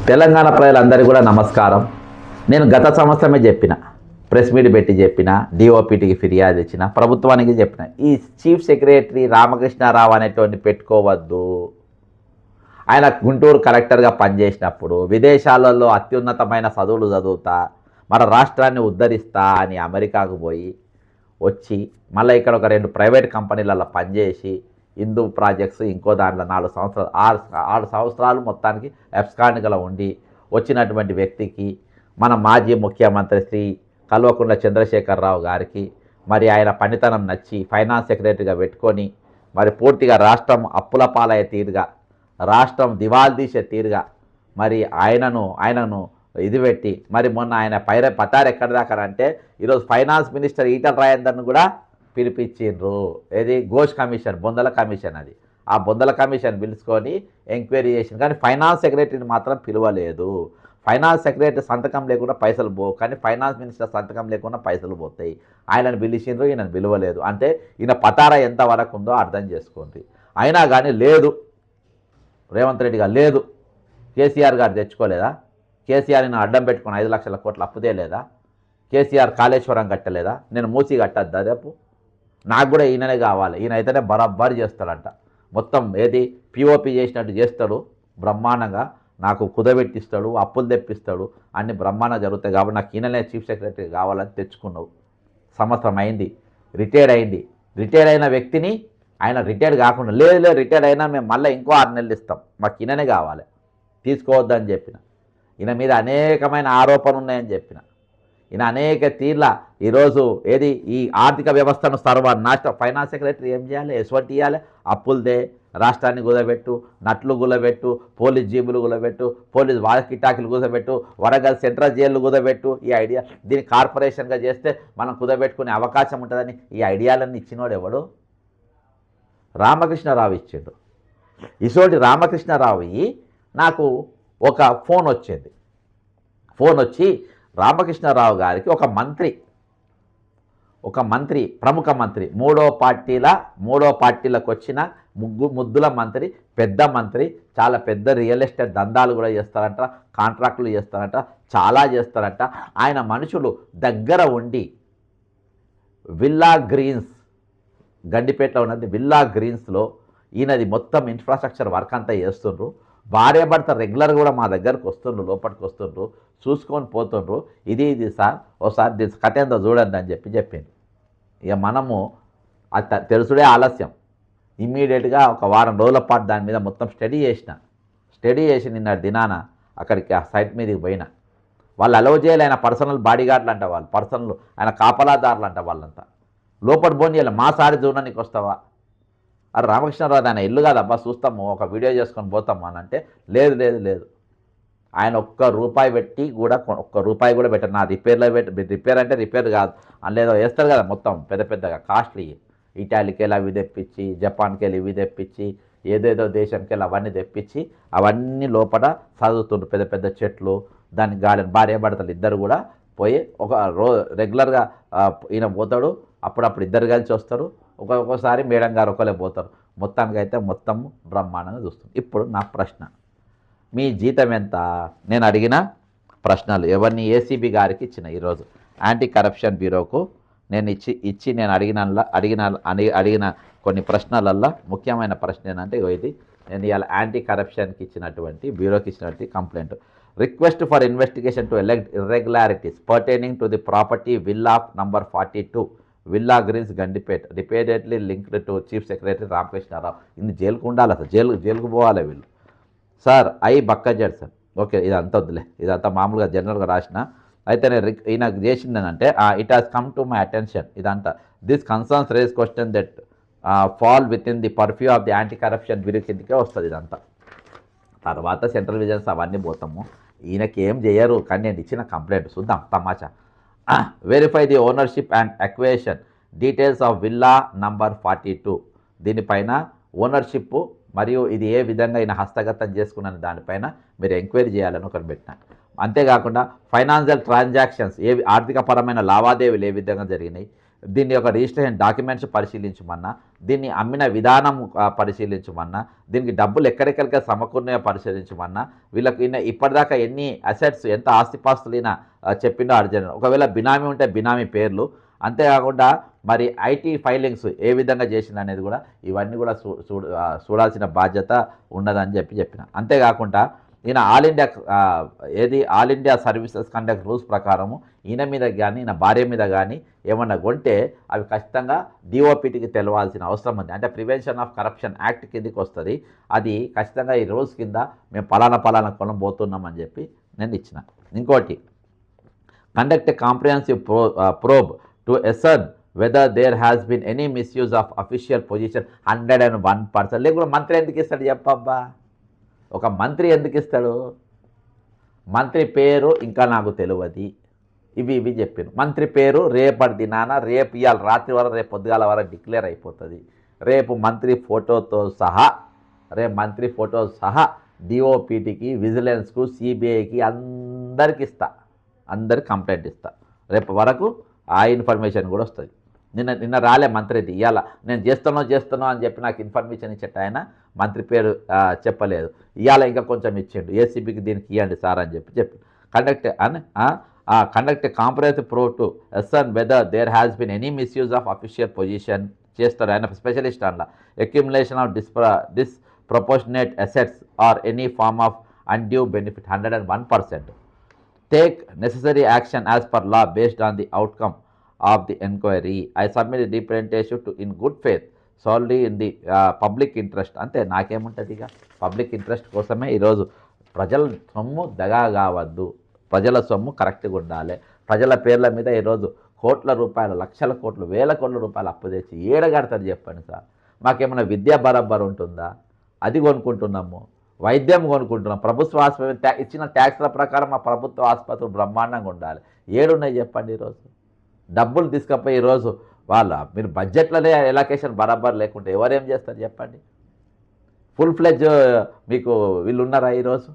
తెలంగాణ ప్రజలందరికీ కూడా నమస్కారం. నేను గత సంవత్సరమే చెప్పిన, ప్రెస్ మీట్ పెట్టి చెప్పిన, డిఓపిటికి ఫిర్యాదు ఇచ్చిన, ప్రభుత్వానికి చెప్పిన, ఈ చీఫ్ సెక్రటరీ రామకృష్ణారావు అనేటువంటి పెట్టుకోవద్దు. ఆయన గుంటూరు కలెక్టర్గా పనిచేసినప్పుడు విదేశాలలో అత్యున్నతమైన చదువులు చదువుతా మన రాష్ట్రాన్ని ఉద్ధరిస్తా అని అమెరికాకు పోయి వచ్చి మళ్ళీ ఇక్కడ ఒక 2 ప్రైవేట్ కంపెనీలలో పనిచేసి హిందూ ప్రాజెక్ట్స్ ఇంకో దాంట్లో 4 సంవత్సరాలు 6 సంవత్సరాలు మొత్తానికి ఎఫ్స్కాన్గా ఉండి వచ్చినటువంటి వ్యక్తికి మన మాజీ ముఖ్యమంత్రి శ్రీ కల్వకుంట్ల చంద్రశేఖరరావు గారికి మరి ఆయన పనితనం నచ్చి ఫైనాన్స్ సెక్రటరీగా పెట్టుకొని మరి పూర్తిగా రాష్ట్రం అప్పుల పాలయ్యే తీరుగా, రాష్ట్రం దివాల్ తీసే తీరుగా మరి ఆయనను ఇది పెట్టి మరి మొన్న ఆయన పతారు ఎక్కడి దాకా అంటే ఈరోజు ఫైనాన్స్ మినిస్టర్ ఈటల రాజేందర్ను కూడా పిలిపించిండ్రు. ఏది ఘోష్ కమిషన్, బొందల కమిషన్, అది ఆ బొందల కమిషన్ పిలుచుకొని ఎంక్వైరీ చేసింది. కానీ ఫైనాన్స్ సెక్రటరీని మాత్రం పిలవలేదు. ఫైనాన్స్ సెక్రటరీ సంతకం లేకుండా పైసలు పోవు, కానీ ఫైనాన్స్ మినిస్టర్ సంతకం లేకుండా పైసలు పోతాయి. ఆయనను పిలిచిండ్రు, ఈయనను పిలవలేదు. అంటే ఈయన పతారా ఎంతవరకు ఉందో అర్థం చేసుకోండి. అయినా కానీ లేదు, రేవంత్ రెడ్డి గారు లేదు, కేసీఆర్ గారు తెచ్చుకోలేదా? కేసీఆర్ని అడ్డం పెట్టుకుని 5 లక్షల కోట్లు అప్పుదే లేదా? కేసీఆర్ కాళేశ్వరం కట్టలేదా? నేను మూసి కట్టద్దా రేపు? నాకు కూడా ఈయననే కావాలి. ఈయన అయితేనే బరాబర్ చేస్తాడంట. మొత్తం ఏది పిఓపి చేసినట్టు చేస్తాడు బ్రహ్మాండంగా, నాకు కుదబెట్టిస్తాడు, అప్పులు తెప్పిస్తాడు, అన్ని బ్రహ్మాండంగా జరుగుతాయి. కాబట్టి నాకు ఈయననే చీఫ్ సెక్రటరీ కావాలని తెచ్చుకున్నావు. సంవత్సరం అయింది, రిటైర్డ్ అయింది. రిటైర్డ్ అయిన వ్యక్తిని ఆయన రిటైర్డ్ కాకుండా లేదు రిటైర్డ్ అయినా మేము మళ్ళీ ఇంకో 6 నెలలు ఇస్తాం, మాకు ఈయననే కావాలి, తీసుకోవద్దని చెప్పిన. ఈయన మీద అనేకమైన ఆరోపణలు ఉన్నాయని చెప్పిన. ఈయన అనేక తీర్ల ఈరోజు ఏది ఈ ఆర్థిక వ్యవస్థను సర్వనాశనం. ఫైనాన్స్ సెక్రటరీ ఏం చేయాలి? ఎస్వటి ఇవ్వాలి, అప్పులదే రాష్ట్రాన్ని కుదబెట్టు, నట్లు కుదబెట్టు, పోలీస్ జీబులు కుదబెట్టు, పోలీస్ వాకిటాకులు కుదబెట్టు, వరంగల్ సెంట్రల్ జైలు కుదబెట్టు. ఈ ఐడియా దీన్ని కార్పొరేషన్గా చేస్తే మనం కుదబెట్టుకునే అవకాశం ఉంటుందని ఈ ఐడియాలన్నీ ఇచ్చినోడు ఎవడు? రామకృష్ణారావు ఇచ్చిండు. ఇసోటి రామకృష్ణారావు నాకు ఒక ఫోన్ వచ్చింది. ఫోన్ వచ్చి రామకృష్ణారావు గారికి ఒక మంత్రి ప్రముఖ మంత్రి, మూడో పార్టీలకు వచ్చిన ముద్దుల మంత్రి, పెద్ద మంత్రి, చాలా పెద్ద రియల్ ఎస్టేట్ దందాలు కూడా చేస్తారంట, కాంట్రాక్టులు చేస్తారంట, చాలా చేస్తారంట. ఆయన మనుషులు దగ్గర ఉండి విల్లా గ్రీన్స్, గండిపేటలో ఉన్నది విల్లా గ్రీన్స్లో ఈయనది మొత్తం ఇన్ఫ్రాస్ట్రక్చర్ వర్క్ అంతా చేస్తుండ్రు. భార్య భర్త రెగ్యులర్ కూడా మా దగ్గరకు వస్తుండ్రు, లోపలికి వస్తుండ్రు, చూసుకొని పోతుండ్రు. ఇది సార్ ఓసారి దీని కథ ఏందో చూడండి అని చెప్పింది. ఇక మనము అది తెలుసుడే ఆలస్యం. ఇమ్మీడియట్గా ఒక వారం రోజుల పాటు దాని మీద మొత్తం స్టడీ చేసి నిన్న దినాన అక్కడికి ఆ సైట్ మీదకి పోయినా. వాళ్ళు అలౌ చేయాలి, ఆయన పర్సనల్ బాడీగార్డులు అంట, వాళ్ళు పర్సనల్ ఆయన కాపలాదారులు అంట, వాళ్ళంతా లోపల పోనీ చేయాలి. మా సారి చూడడానికి వస్తావా? అది రామకృష్ణారావు ఆయన ఇల్లు కాదబ్బా, చూస్తాము, ఒక వీడియో చేసుకొని పోతాము అని అంటే లేదు ఆయన ఒక్క రూపాయి కూడా పెట్టారు. నా రిపేర్ అంటే రిపేర్ కాదు, అందులో వేస్తారు కదా మొత్తం పెద్దగా కాస్ట్లీ, ఇటాలీకి వెళ్ళి అవి తెప్పించి, జపాన్కి వెళ్ళి ఇవి తెప్పించి, ఏదేదో దేశంకి వెళ్ళి అవన్నీ తెప్పించి అవన్నీ లోపల చదువుతుండ్రు. పెద్ద చెట్లు, దానికి గాలి, భార్య భర్తలు ఇద్దరు కూడా పోయి ఒక రెగ్యులర్గా ఈయన పోతాడు, అప్పుడప్పుడు ఇద్దరు కలిసి వస్తారు, ఒక్కొక్కసారి మేడం గారు ఒకళ్ళే పోతారు. మొత్తానికైతే మొత్తం బ్రహ్మాండంగా చూస్తుంది. ఇప్పుడు నా ప్రశ్న, మీ జీతం ఎంత? నేను అడిగిన ప్రశ్నలు ఎవరిని ఏసీబీ గారికి ఇచ్చిన, ఈరోజు యాంటీ కరప్షన్ బ్యూరోకు నేను ఇచ్చి నేను అడిగిన కొన్ని ప్రశ్నలల్లో ముఖ్యమైన ప్రశ్న ఏంటంటే ఇది, నేను ఇవాళ యాంటీ కరప్షన్కి ఇచ్చినటువంటి బ్యూరోకి ఇచ్చినటువంటి complaint, request for investigation to irregularities pertaining to the property villa number 42 villa greens Gandipet repeatedly linked to chief secretary Ramakrishna Rao. ఇన్ని జైలుకు ఉండాలి, అసలు జైలుకు పోవాలి వీళ్ళు. సార్ బక్కజెడ్ సార్, ఓకే ఇదంతా వద్దులే, ఇదంతా మామూలుగా జనరల్గా రాసిన. అయితే నేను ఈయన చేసిందనంటే it has come to my attention ఇదంతా, this concerns raise question that fall within the purview of the anti corruption bureau కిందకే వస్తుంది ఇదంతా. తర్వాత సెంట్రల్ విజిలెన్స్ అవన్నీ పోతాము, ఈయనకి ఏం చేయరు. కానీ నేను ఇచ్చిన కంప్లైంట్ చూద్దాం తమాచా. Verify the ownership and acquisition details of villa number 42. దీనిపైన ఓనర్షిప్ మరియు ఇది ఏ విధంగా ఈయన హస్తగతం చేసుకున్న దానిపైన మీరు ఎంక్వైరీ చేయాలని ఒకటి పెట్టిన. అంతేకాకుండా ఫైనాన్షియల్ ట్రాన్సాక్షన్స్ ఆర్థికపరమైన లావాదేవీలు ఏ విధంగా జరిగినాయి, దీని యొక్క రిజిస్ట్రేషన్ డాక్యుమెంట్స్ పరిశీలించమన్నా, దీన్ని అమ్మిన విధానం పరిశీలించమన్నా, దీనికి డబ్బులు ఎక్కడెక్కడికి సమకూర్ణయో పరిశీలించమన్నా, వీళ్ళకి ఇప్పటిదాకా ఎన్ని అసెట్స్ ఎంత ఆస్తిపాస్తులైనా చెప్పిండో అర్జెంట్. ఒకవేళ బినామీ ఉంటే బినామీ పేర్లు, అంతేకాకుండా మరి ఐటీ ఫైలింగ్స్ ఏ విధంగా చేసింది అనేది కూడా ఇవన్నీ కూడా చూడాల్సిన బాధ్యత ఉన్నదని చెప్పిన. అంతేకాకుండా ఈయన all India services conduct rules ప్రకారము ఈయన మీద కానీ ఈయన భార్య మీద కానీ ఏమన్నా కొంటే అవి ఖచ్చితంగా డిఓపిటికి తెలవాల్సిన అవసరం ఉంది. అంటే ప్రివెన్షన్ ఆఫ్ కరప్షన్ యాక్ట్ కిందకి వస్తుంది. అది ఖచ్చితంగా ఈ రూల్స్ కింద మేము పలానా కొనబోతున్నామని చెప్పి నేను ఇచ్చిన. ఇంకోటి, conduct a comprehensive probe to ascertain whether there has been any misuse of official position 101%. లేకుండా మంత్రి ఎందుకు ఇస్తాడు చెప్పబ్బా? ఒక మంత్రి ఎందుకు ఇస్తాడు? మంత్రి పేరు ఇంకా నాకు తెలియదు, ఇవి చెప్పాను. మంత్రి పేరు రేపటి దినాన రేపు ఇవాళ రాత్రి వరకు రేపు పొద్దుగాల వరకు డిక్లేర్ అయిపోతుంది. రేపు మంత్రి ఫోటోతో సహా డిఓపిటికి, విజిలెన్స్కు, సిబిఐకి అందరికి కంప్లైంట్ ఇస్తా. రేపు వరకు ఆ ఇన్ఫర్మేషన్ కూడా వస్తుంది. నిన్న రాలే మంత్రిది, ఇవాళ నేను చేస్తాను అని చెప్పి నాకు ఇన్ఫర్మేషన్ ఇచ్చేట ఆయన మంత్రి పేరు చెప్పలేదు. ఇవాళ ఇంకా కొంచెం ఇచ్చిండు, ఏసీబీకి దీనికి ఇవ్వండి సార్ అని చెప్పి conduct comprehensive probe to ascertain whether there has been any misuse of official position చేస్తాడు ఆయన, స్పెషలిస్ట్ అన్న. Accumulation of disproportionate assets or any form of undue benefit 101%. Take necessary action as per law based on the outcome of the inquiry. I submit the representation to in good faith solely in the public interest. అంతే, నాకేముంటుంది ఇక public interest కోసమే ఈరోజు ప్రజల సొమ్ము దగా కావద్దు, ప్రజల సొమ్ము కరెక్ట్గా ఉండాలి. ప్రజల పేర్ల మీద ఈరోజు కోట్ల రూపాయలు, లక్షల కోట్లు, వేల కోట్ల రూపాయలు అప్పు తెచ్చి ఏడగడతారు చెప్పండి సార్. మాకేమైనా విద్యా బరాబర్ ఉంటుందా? అది కొనుక్కుంటున్నాము. వైద్యం కొనుక్కుంటున్నాం. ప్రభుత్వ ఆసుపత్రి ఇచ్చిన ట్యాక్స్ల ప్రకారం మా ప్రభుత్వ ఆసుపత్రులు బ్రహ్మాండంగా ఉండాలి. ఏడున్నాయి చెప్పండి? ఈరోజు డబ్బులు తీసుకపోయి ఈరోజు మీరు బడ్జెట్లోనే ఎలకేషన్ బరాబర్ లేకుంటే ఎవరేం చేస్తారు చెప్పండి? ఫుల్ ఫ్లెడ్జ్ మీకు వీళ్ళు ఉన్నారా ఈరోజు?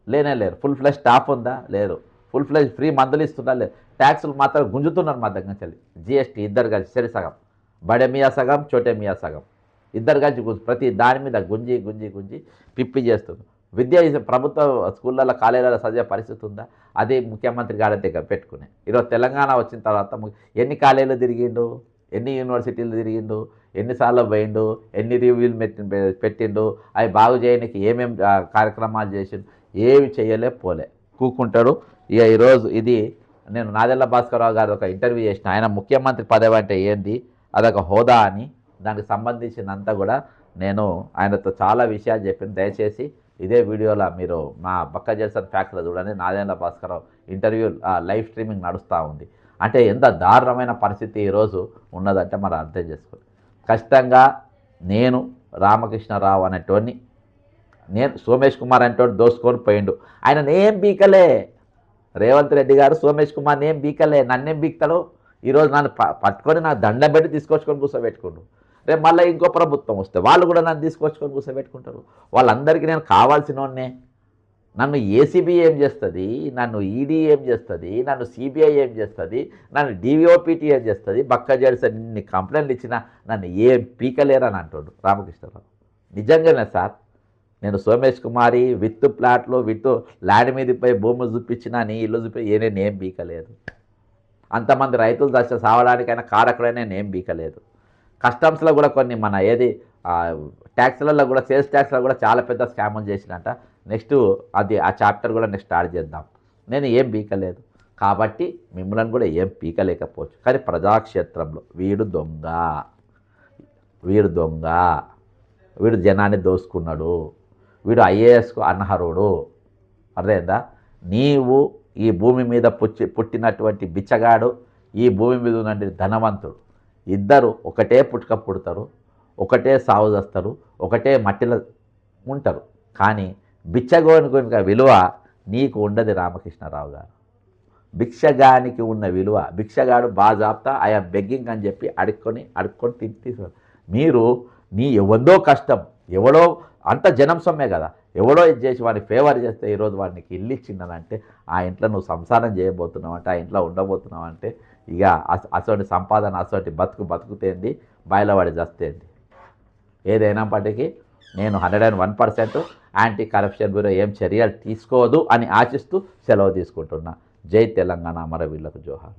లేరు. ఫుల్ ఫ్లెడ్జ్ స్టాఫ్ ఉందా? లేరు. ఫుల్ ఫ్లెడ్జ్ ఫ్రీ మందులు ఇస్తున్నా? లేదు. ట్యాక్సులు మాత్రం గుంజుతున్నారు మా దగ్గర నుంచి. జిఎస్టీ ఇద్దరు కలిసి సరి సగం, బడే మియా సగం, చోటే మియా సగం, ఇద్దరు కలిసి ప్రతి దాని మీద గుంజి పిప్పి చేస్తుంది. విద్య ప్రభుత్వ స్కూళ్ళల్లో, కాలేజీలలో చదివే పరిస్థితి ఉందా? అదే ముఖ్యమంత్రి గారి దగ్గర పెట్టుకునే. ఈరోజు తెలంగాణ వచ్చిన తర్వాత ఎన్ని కాలేజీలు తిరిగిండు, ఎన్ని యూనివర్సిటీలు తిరిగిండు, ఎన్నిసార్లు పోయిండు, ఎన్ని రివ్యూలు పెట్టిండు, అవి బాగు చేయడానికి ఏమేమి కార్యక్రమాలు చేసిండు? ఏమి పోలే కూకుంటాడు. ఇక ఈరోజు ఇది నేను నాదెళ్ల భాస్కరరావు గారు ఒక ఇంటర్వ్యూ చేసిన. ఆయన ముఖ్యమంత్రి పదవి అంటే ఏంది, అదొక హోదా అని, దానికి సంబంధించినంతా కూడా నేను ఆయనతో చాలా విషయాలు చెప్పాను. దయచేసి ఇదే వీడియోలో మీరు మా బక్క జల్సన్ ఫ్యాక్టరీలో చూడండి. Nadella Bhaskara Rao interview live streaming నడుస్తూ ఉంది. అంటే ఎంత దారుణమైన పరిస్థితి ఈరోజు ఉన్నదంటే మనం అర్థం చేసుకోండి. ఖచ్చితంగా నేను రామకృష్ణారావు అనేటోడిని, నేను సోమేష్ కుమార్ అనేటోడు దోసుకొని పోయిండు. ఆయన నేం బీకలే. రేవంత్ రెడ్డి గారు సోమేష్ కుమార్ నేం బీకలే. నన్నేం బీక్తాడు? ఈరోజు నన్ను పట్టుకొని నా దండం పెట్టి తీసుకొచ్చుకొని కూర్చోబెట్టుకుండు. రేపు మళ్ళీ ఇంకో ప్రభుత్వం వస్తే వాళ్ళు కూడా నన్ను తీసుకొచ్చుకొని కూర్చోబెట్టుకుంటారు. వాళ్ళందరికీ నేను కావాల్సినోన్నే. నన్ను ఏసీబీ ఏం చేస్తుంది, నన్ను ఈడీ ఏం చేస్తుంది, నన్ను సిబిఐ ఏం చేస్తుంది, నన్ను డిఓపిటి ఏం చేస్తుంది? బక్క జడ్సన్ ఇన్ని కంప్లైంట్లు ఇచ్చినా నన్ను ఏం పీకలేరని అంటాడు రామకృష్ణరావు. నిజంగానే సార్, నేను సోమేష్ కుమారి విత్ ప్లాట్లు విత్ ల్యాండ్ మీద పోయి భూమి చూపించినా, నీ ఇల్లు చూపి నేనేం బీకలేదు. అంతమంది రైతులు దశ సావడానికైనా కారకుడైనా నేనేం బీకలేదు. కస్టమ్స్లో కూడా కొన్ని మన ట్యాక్స్లలో కూడా, సేల్స్ ట్యాక్స్లో కూడా చాలా పెద్ద స్కాములు చేసినట్ట. నెక్స్ట్ అది ఆ చాప్టర్ కూడా నెక్స్ట్ స్టార్ట్ చేద్దాం. నేను ఏం పీకలేదు కాబట్టి మిమ్మల్ని కూడా ఏం పీకలేకపోవచ్చు. కానీ ప్రజాక్షేత్రంలో వీడు దొంగ, వీడు జనాన్ని దోసుకున్నాడు, వీడు ఐఏఎస్కు అనర్హుడు. అర్థమైందా? నీవు ఈ భూమి మీద పుట్టినటువంటి బిచ్చగాడు, ఈ భూమి మీద ఉన్నటువంటి ధనవంతుడు, ఇద్దరు ఒకటే పుట్టుక పుడతారు, ఒకటే సాగు చేస్తారు, ఒకటే మట్టిలో ఉంటారు. కానీ బిచ్చగోనికి విలువ నీకు ఉండదు రామకృష్ణారావు గారు. భిక్షగానికి ఉన్న విలువ, భిక్షగాడు బాజాప్తా ఐఎమ్ బెగ్గింగ్ అని చెప్పి అడుక్కొని తీసుకు మీరు ఎవరిదో కష్టం, ఎవడో అంత జనం సొమ్మే కదా, ఎవడో ఇది చేసి వాడిని ఫేవర్ చేస్తే ఈరోజు వాడికి ఇల్లు ఇచ్చిందనంటే ఆ ఇంట్లో నువ్వు సంసారం చేయబోతున్నావు అంటే, ఆ ఇంట్లో ఉండబోతున్నావు అంటే ఇక అసోటి సంపాదన అసోటి బతుకుతేంది, బయలువాడి చస్తేంది. ఏదైనప్పటికీ నేను 101% యాంటీ కరప్షన్ బ్యూరో ఏం చర్యలు తీసుకోదు అని ఆశిస్తూ సెలవు తీసుకుంటున్నా. జై తెలంగాణ, అమరవీరులకు జోహార్.